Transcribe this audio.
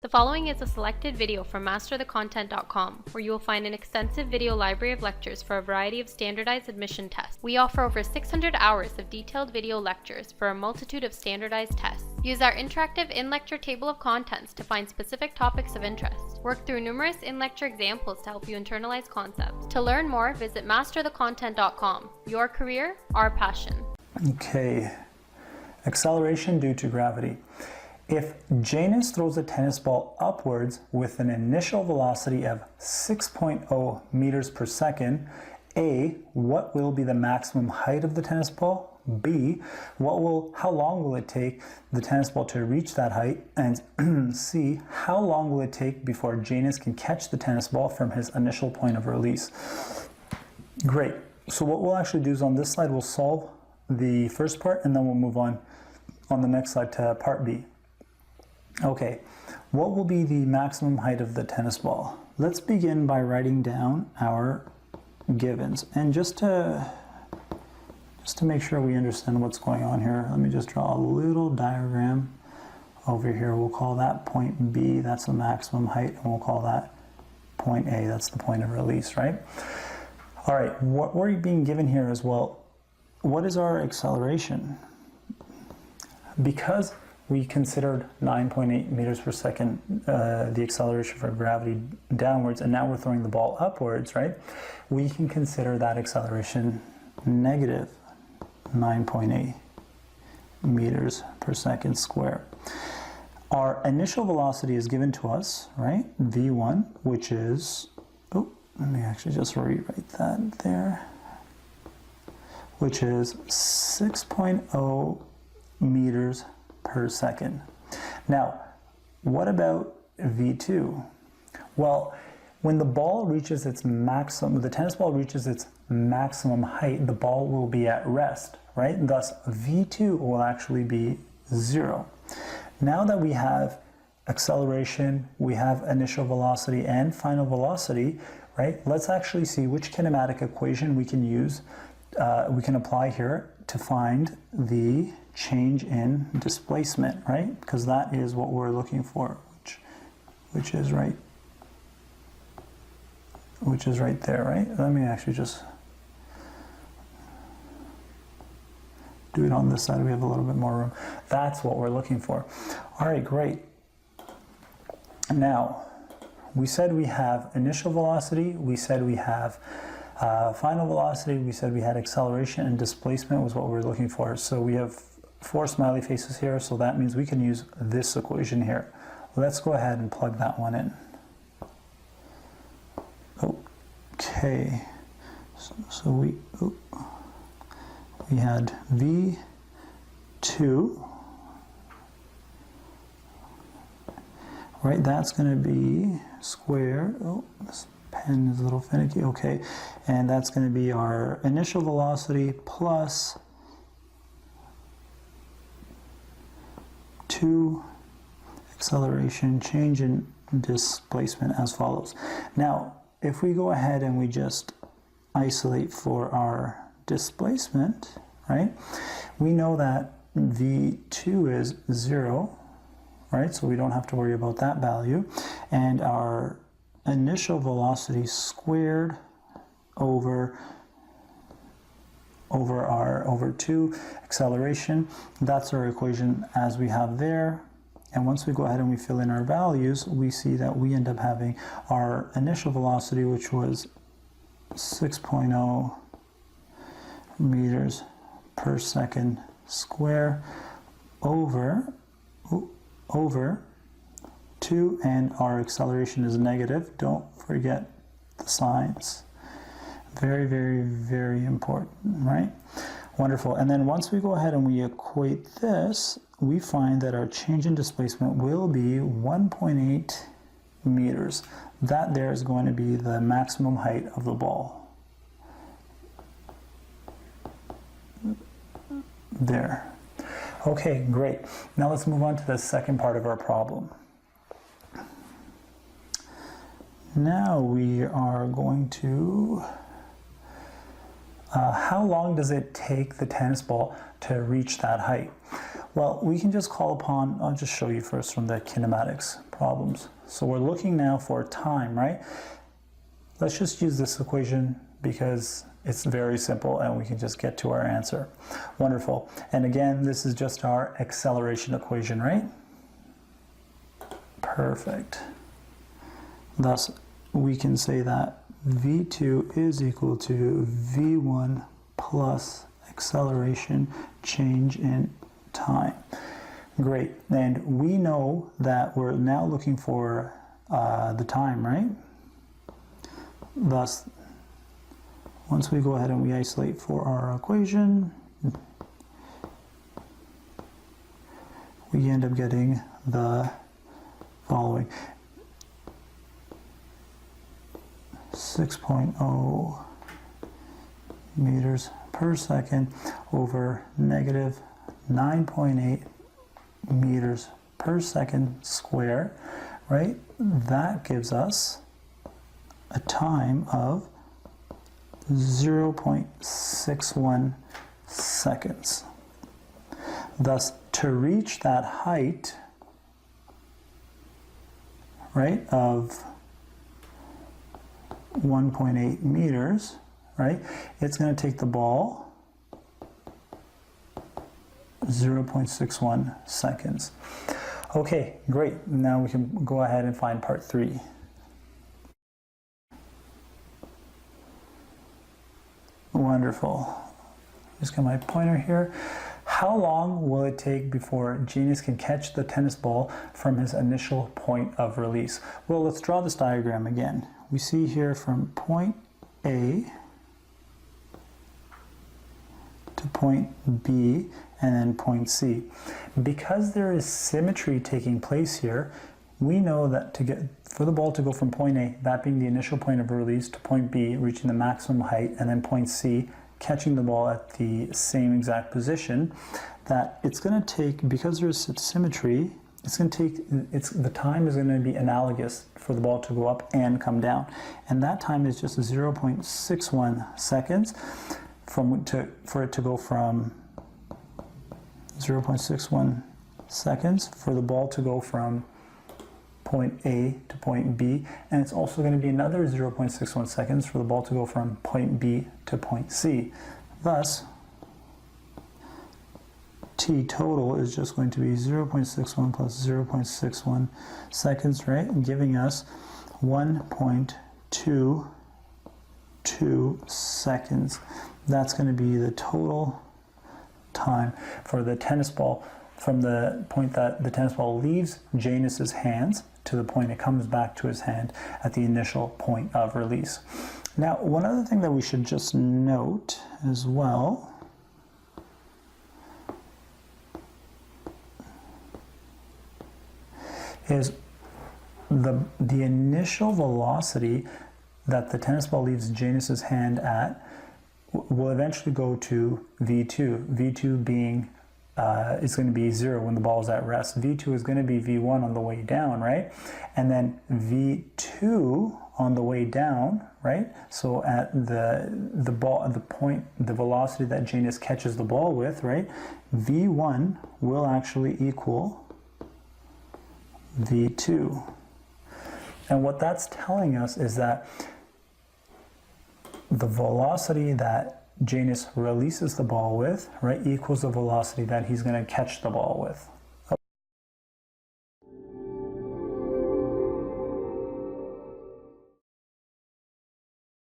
The following is a selected video from masterthecontent.com, where you will find an extensive video library of lectures for a variety of standardized admission tests. We offer over 600 hours of detailed video lectures for a multitude of standardized tests. Use our interactive in-lecture table of contents to find specific topics of interest. Work through numerous in-lecture examples to help you internalize concepts. To learn more, visit masterthecontent.com. Your career, our passion. Okay, acceleration due to gravity. If Janus throws a tennis ball upwards with an initial velocity of 6.0 meters per second, A, what will be the maximum height of the tennis ball? B, how long will it take the tennis ball to reach that height? And C, how long will it take before Janus can catch the tennis ball from his initial point of release? Great. So what we'll actually do is on this slide, we'll solve the first part and then we'll move on the next slide to part B. Okay, what will be the maximum height of the tennis ball? Let's begin by writing down our givens. And just to make sure we understand what's going on here, let me just draw a little diagram over here. We'll call that point B, that's the maximum height, and we'll call that point A, that's the point of release, right? All right, what we're being given here is, well, what is our acceleration? Because we considered 9.8 meters per second the acceleration for gravity downwards, and now we're throwing the ball upwards, right? We can consider that acceleration negative 9.8 meters per second square. Our initial velocity is given to us, right? V1, which is, oh, let me actually just rewrite that there, which is 6.0 meters per second. Now, what about V2? Well, when the ball reaches its maximum, the tennis ball reaches its maximum height, the ball will be at rest, right? Thus, V2 will actually be 0. Now that we have acceleration, we have initial velocity and final velocity, right? Let's actually see which kinematic equation we can use, we can apply here to find the change in displacement, right? Because that is what we're looking for, which is right there, right? Let me actually just do it on this side. We have a little bit more room. That's what we're looking for. All right, great. Now, we said we have initial velocity, we said we have final velocity, we said we had acceleration, and displacement was what we were looking for. So we have 4 smiley faces here, so that means we can use this equation here. Let's go ahead and plug that one in. Okay, so we had V2, right? That's going to be square. Oh, this pen is a little finicky. Okay, and that's going to be our initial velocity plus 2 acceleration, change in displacement as follows. Now, if we go ahead and we just isolate for our displacement, right, we know that V2 is 0, right, so we don't have to worry about that value, and our initial velocity squared over 2 acceleration, that's our equation as we have there. And once we go ahead and we fill in our values, we see that we end up having our initial velocity, which was 6.0 meters per second square over 2, and our acceleration is negative. Don't forget the signs. Very, very, very important, right? Wonderful. And then once we go ahead and we equate this, we find that our change in displacement will be 1.8 meters. That there is going to be the maximum height of the ball. There. Okay, great. Now let's move on to the second part of our problem. Now we are going to how long does it take the tennis ball to reach that height? Well, we can just call upon, I'll just show you first from the kinematics problems. So we're looking now for time, right? Let's just use this equation because it's very simple and we can just get to our answer. Wonderful. And again, this is just our acceleration equation, right? Perfect. Thus, we can say that v2 is equal to v1 plus acceleration change in time. Great. And we know that we're now looking for the time, right? Thus, once we go ahead and we isolate for our equation, we end up getting the following. 6.0 meters per second over negative 9.8 meters per second square, right? That gives us a time of 0.61 seconds. Thus, to reach that height, right, of 1.8 meters, right, it's going to take the ball 0.61 seconds. Okay, great. Now we can go ahead and find part 3. Wonderful. Just get my pointer here. How long will it take before Janus can catch the tennis ball from his initial point of release? Well, let's draw this diagram again. We see here from point A to point B and then point C. Because there is symmetry taking place here, we know that for the ball to go from point A, that being the initial point of release, to point B, reaching the maximum height, and then point C, catching the ball at the same exact position, that it's going to take, because there's symmetry, it's going to take, the time is going to be analogous for the ball to go up and come down. And that time is just 0.61 seconds for it to go from 0.61 seconds for the ball to go from point A to point B, and it's also going to be another 0.61 seconds for the ball to go from point B to point C. Thus, T total is just going to be 0.61 plus 0.61 seconds, right? And giving us 1.22 seconds. That's going to be the total time for the tennis ball from the point that the tennis ball leaves Janus's hands to the point it comes back to his hand at the initial point of release. Now, one other thing that we should just note as well is the initial velocity that the tennis ball leaves Janus's hand at will eventually go to V2. V2 being is going to be 0 when the ball is at rest. V2 is going to be V1 on the way down, right? And then V2 on the way down, right? So at the velocity that Janus catches the ball with, right? V1 will actually equal V2. And what that's telling us is that the velocity that Janus releases the ball with, right, equals the velocity that he's going to catch the ball with.